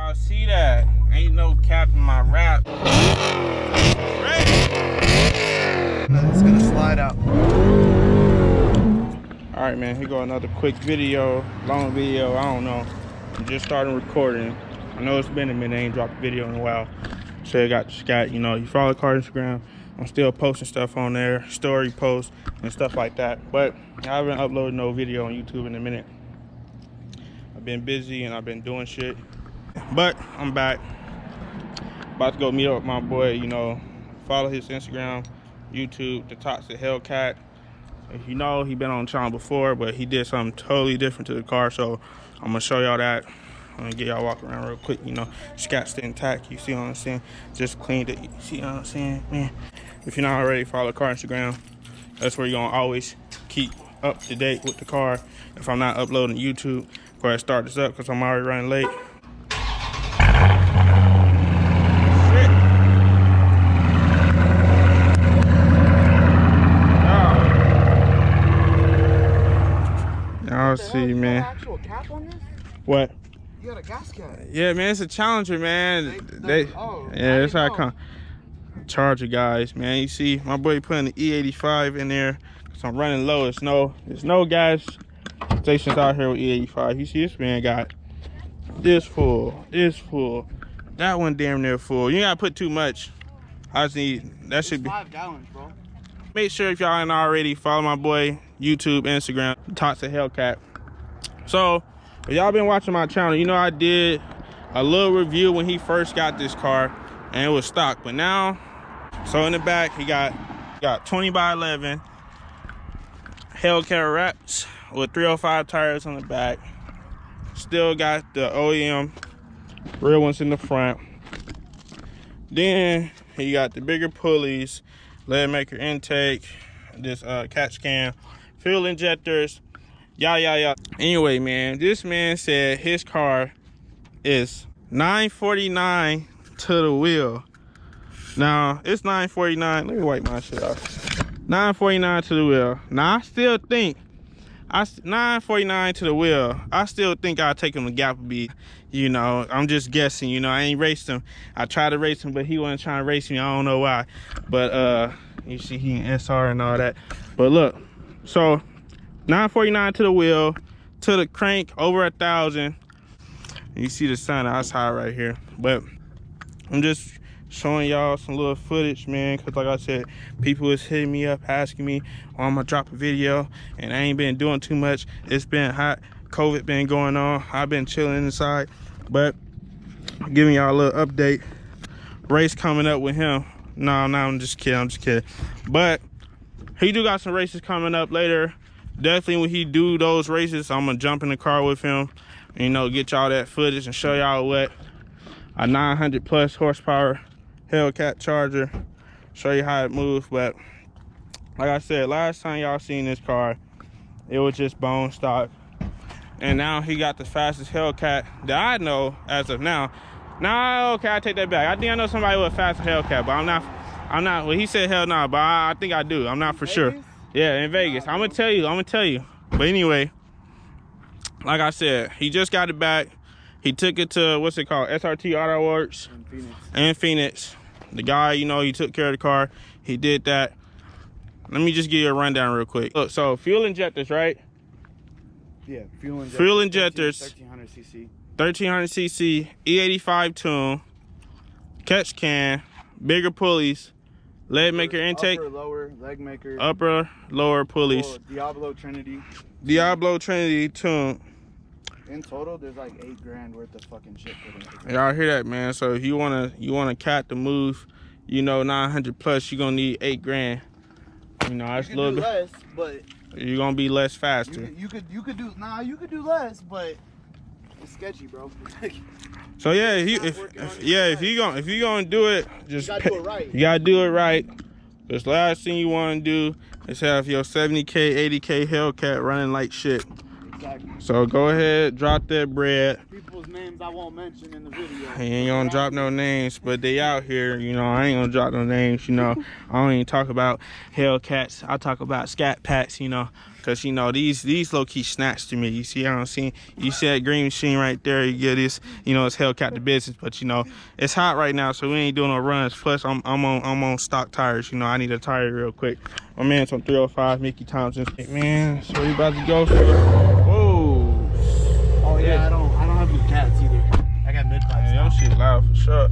Y'all see that? Ain't no cap in my rap. It's gonna slide out. All right, man. Here go another quick video, long video. I don't know. I'm just starting recording. I know it's been a minute. I ain't dropped a video in a while. So I got, you know, you follow the car Instagram. I'm still posting stuff on there, story posts and stuff like that. But I haven't uploaded no video on YouTube in a minute. I've been busy and I've been doing shit. But I'm back. About to go meet up with my boy, you know, follow his Instagram, YouTube, the Toxic Hellcat. If you know, he been on the channel before, but he did something totally different to the car, so I'm gonna show y'all that. I'm gonna get y'all walk around real quick, you know. Scat still intact, you see what I'm saying? Just cleaned it, you see what I'm saying, man? If you're not already, follow the car Instagram. That's where you're gonna always keep up to date with the car. If I'm not uploading YouTube, go ahead and start this up because I'm already running late. Y'all see, man. Actual cap on this? What? You got a gas cap. Yeah, man, it's a Challenger, man. Oh, yeah, that's how I come. Charger guys, man. You see, my boy putting the E85 in there because I'm running low. There's no gas stations out here with E85. You see, this man got this full, that one damn near full. You ain't gotta put too much. I just need that should be 5 gallons, bro. Make sure if y'all ain't already, follow my boy YouTube, Instagram, Toxic Hellcat. So if y'all been watching my channel, you know I did a little review when he first got this car and it was stock, but now, so in the back he got 20x11 Hellcat wraps with 305 tires on the back. Still got the OEM real ones in the front. Then he got the bigger pulleys, lead maker intake, this catch can, fuel injectors, yeah. Anyway, man, this man said his car is $949 to the wheel. Now it's $949. Let me wipe my shit off. $949 to the wheel. Now I still think $949 to the wheel. I still think I'll take him to Gapplebeat. You know, I'm just guessing. You know, I ain't raced him. I tried to race him, but he wasn't trying to race me. I don't know why. But you see, he in SR and all that. But look, so $949 to the wheel, to the crank over 1,000. You see the sun outside right here. But I'm just showing y'all some little footage, man, because like I said, people was hitting me up asking me when I'm gonna drop a video, and I ain't been doing too much. It's been hot, COVID been going on, I've been chilling inside, but giving y'all a little update. Race coming up with him. No, I'm just kidding, but he do got some races coming up later. Definitely when he do those races, I'm gonna jump in the car with him, you know, get y'all that footage and show y'all what a 900 plus horsepower Hellcat Charger, show you how it moves. But like I said, last time y'all seen this car, it was just bone stock, and now he got the fastest Hellcat that I know as of now. Nah, okay, I take that back. I think I know somebody with a faster Hellcat, but I'm not, well, he said hell nah, but I think I do. I'm not for sure. Yeah, in Vegas. I'm gonna tell you. But anyway, like I said, he just got it back. He took it to, what's it called, SRT Auto Works in Phoenix. The guy, you know, he took care of the car. He did that. Let me just give you a rundown real quick. Look, so fuel injectors, right? Yeah, fuel injectors. 1300 cc. 1300 cc, E85 tune, catch can, bigger pulleys, lead maker intake, upper, lower, leg maker, upper, lower pulleys, Diablo Trinity tune. In total, there's like $8 grand worth of fucking shit put into it. Y'all hear that, man? So if you wanna cat to move, you know, 900 plus, you're gonna need $8 grand. You know, that's a little bit less, but you're gonna be less faster. You could do do less, but it's sketchy, bro. So yeah, if you gonna do it, just you gotta do it right. You gotta do it right. Because last thing you wanna do is have your 70K, 80K Hellcat running like shit. Exactly. So go ahead, drop that bread. People's whose names I won't mention in the video. He ain't gonna drop no names, but they out here, you know. I ain't gonna drop no names, you know. I don't even talk about Hellcats. I talk about Scat Packs, you know. Cause you know these low-key snatched to me. You see how I'm seeing? You see that green machine right there? You get this, you know, it's Hellcat the business. But you know, it's hot right now, so we ain't doing no runs. Plus, I'm on stock tires. You know, I need a tire real quick. My man's on 305 Mickey Thompson. Man, so we about to go for it. Whoa. Oh yeah, I don't have any cats either. I got mid pipes. Man, your shit loud for sure.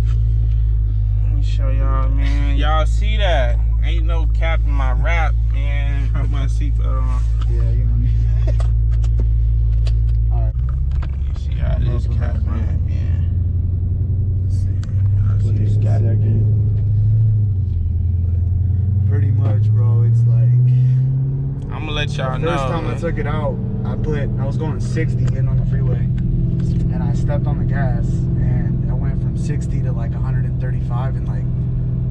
Let me show y'all, man. Y'all see that? Ain't no cap in my rap, man. Put my seatbelt on. Yeah, you know me. Alright. You see how this cap, man. Let's see. Put this cap. Pretty much, bro. It's like I'm gonna let y'all know. First time I took it out, I was going 60 getting on the freeway, and I stepped on the gas, and I went from 60 to like 135 in like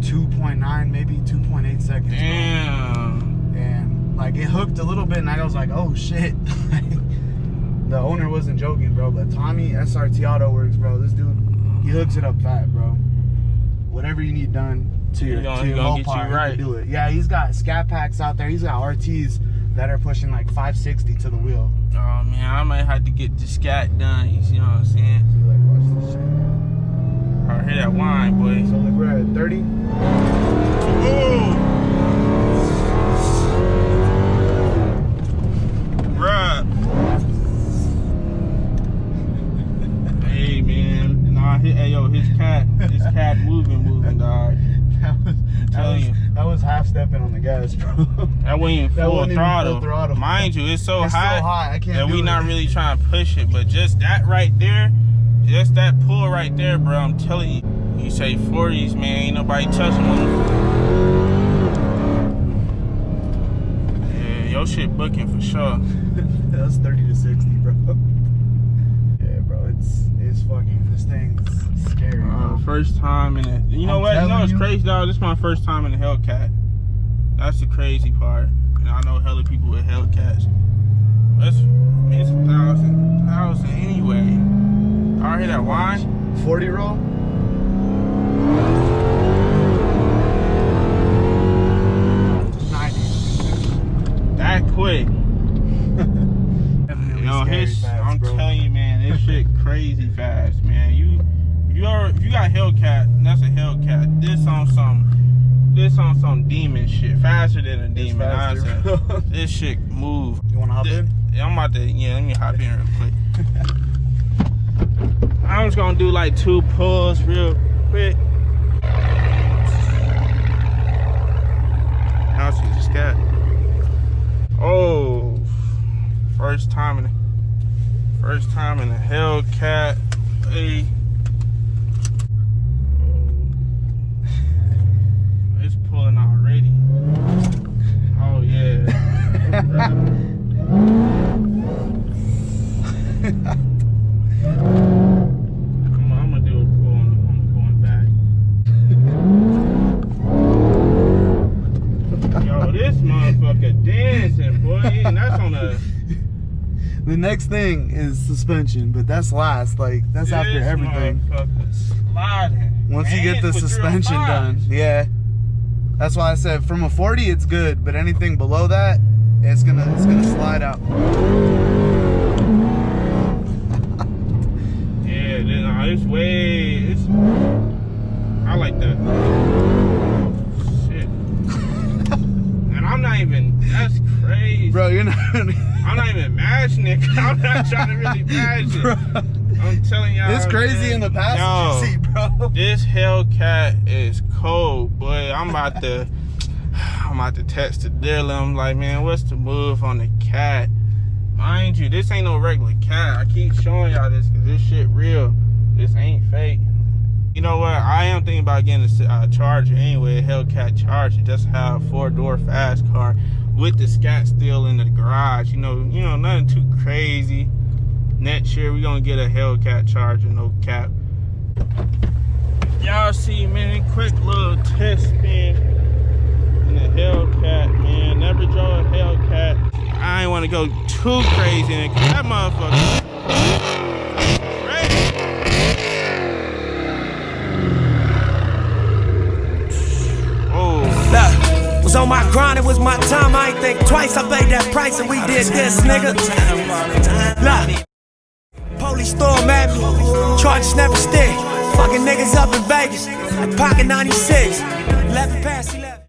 2.9, maybe 2.8 seconds. Damn. Bro. And like it hooked a little bit, and I was like, oh shit. The owner wasn't joking, bro. But Tommy SRT Auto Works, bro. This dude, he hooks it up fat, bro. Whatever you need done to your whole part, you can do it. Yeah, he's got Scat Packs out there. He's got RTs that are pushing like 560 to the wheel. Oh man, I might have to get the scat done. You see what I'm saying? Like, watch this shit. I hear that whine, boy. So like we're at 30. Ooh. Bruh. Hey man, nah, hey yo, his cat moving, dog. That was half stepping on the gas, bro. That wasn't full throttle. Mind you, it's so hot I can't that we do not it. really trying to push it, but just that right there, just that pull right there, bro. I'm telling you. You say 40s, man, ain't nobody touching them. Yeah, your shit booking for sure. That's 30 to 60, bro. Yeah, bro, it's fucking, this thing's scary, bro. First time in it. You know what? You know what's crazy, dog? This is my first time in a Hellcat. That's the crazy part. And I know hella people with Hellcats. It's 1,000 anyway. I hear that whine. 40 roll? That quick. Yo, I'm telling you, man, this shit crazy fast, man. If you got Hellcat, that's a Hellcat. This on some demon shit, faster than a demon. This shit move. You wanna hop in? Yeah, I'm about to. Yeah, let me hop in real quick. I'm just gonna do like 2 pulls real quick. Now see this cat. Oh, first time in a Hellcat. Hey. It's pulling already. Oh yeah. Come on, I'm gonna do a pull on going back. Yo, this motherfucker dancing, boy. And that's on a. The next thing is suspension, but that's last. Like, that's after everything. Sliding. Once you get the suspension done, yeah. That's why I said from a 40 it's good, but anything below that, it's gonna slide out. Yeah, it's way. I like that. Shit. And I'm not even. That's crazy, bro. You're not. I'm not even mashing it. I'm not trying to really mash it. Bro. I'm telling y'all. It's crazy, man. In the passenger seat, bro. This Hellcat is cold, boy. I'm about to text the dealer. I'm like, man, what's the move on the cat? Mind you, this ain't no regular cat. I keep showing y'all this because this shit real. This ain't fake. You know what? I am thinking about getting a Charger anyway, a Hellcat Charger. Just have a 4-door fast car with the scat still in the garage. You know, nothing too crazy. Next year we gonna get a Hellcat Charger, no cap. Y'all see, man, quick little test spin in the Hellcat, man. Never drove a Hellcat. I ain't want to go too crazy in it, cause that motherfucker. Ready? on my grind, it was my time. I ain't think twice, I paid that price and we did this, nigga. Look, police storm at me, charges never stick. Fucking niggas up in Vegas, like pocket 96, 11 past 11.